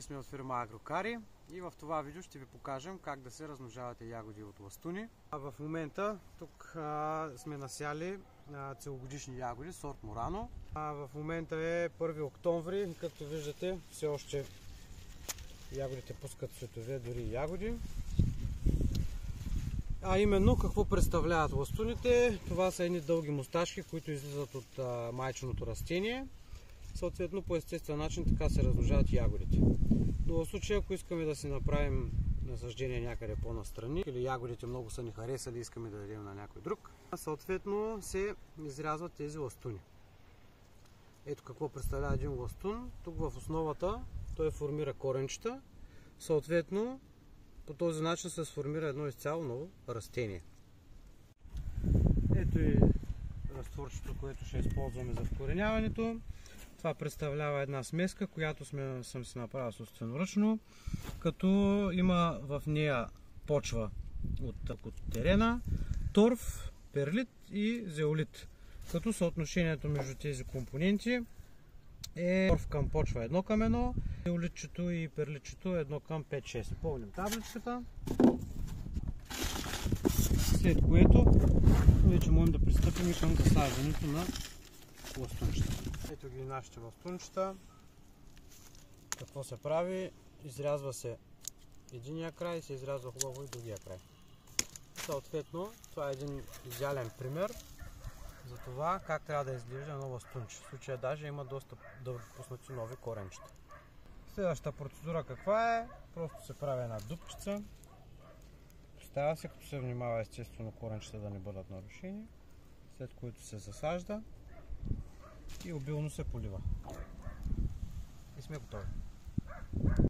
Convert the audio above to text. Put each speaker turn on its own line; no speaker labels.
Ние сме от фирма Агрокари и в това видео ще ви покажем как да се размножават ягоди от ластуни. В момента тук сме насяли целогодишни ягоди, сорт Мурано. В момента е 1 октомври, както виждате все още ягодите пускат цветове, дори и ягоди. Именно какво представляват ластуните? Това са едни дълги мусташки, които излизат от майчиното растение. Съответно по естествен начин така се размножават ягодите. Но в случая, ако искаме да си направим насъждение някъде по-настрани или ягодите много са ни харесали и искаме да дадем на някой друг, съответно се изрязват тези ластуни. Ето какво представлява един ластун. Тук в основата той формира коренчета. Съответно по този начин се сформира едно изцяло ново растение. Ето и разтворчето, което ще използваме за вкореняването. Това представлява една смеска, която съм си направил собственоръчно, като има в нея почва от терена, торф, перлит и зеолит. Като съотношението между тези компоненти е торф към почва 1 към 1, зеолитчето и перлитчето 1 към 5-6. Помним табличката. След което вече можем да пристъпим към засаждането на ластунчета. Ето ги нашите ластунчета. Какво се прави? Изрязва се единия край и се изрязва хубаво и другия край. Съответно, това е един идеален пример за това как трябва да изглежда едно ластунче. В случая даже има доста пуснати нови коренчета. Следващата процедура каква е? Просто се прави една дупчица. Поставя се, като се внимава естествено коренчета да не бъдат нарушени, след което се засажда и обилно се полива. И сме готови.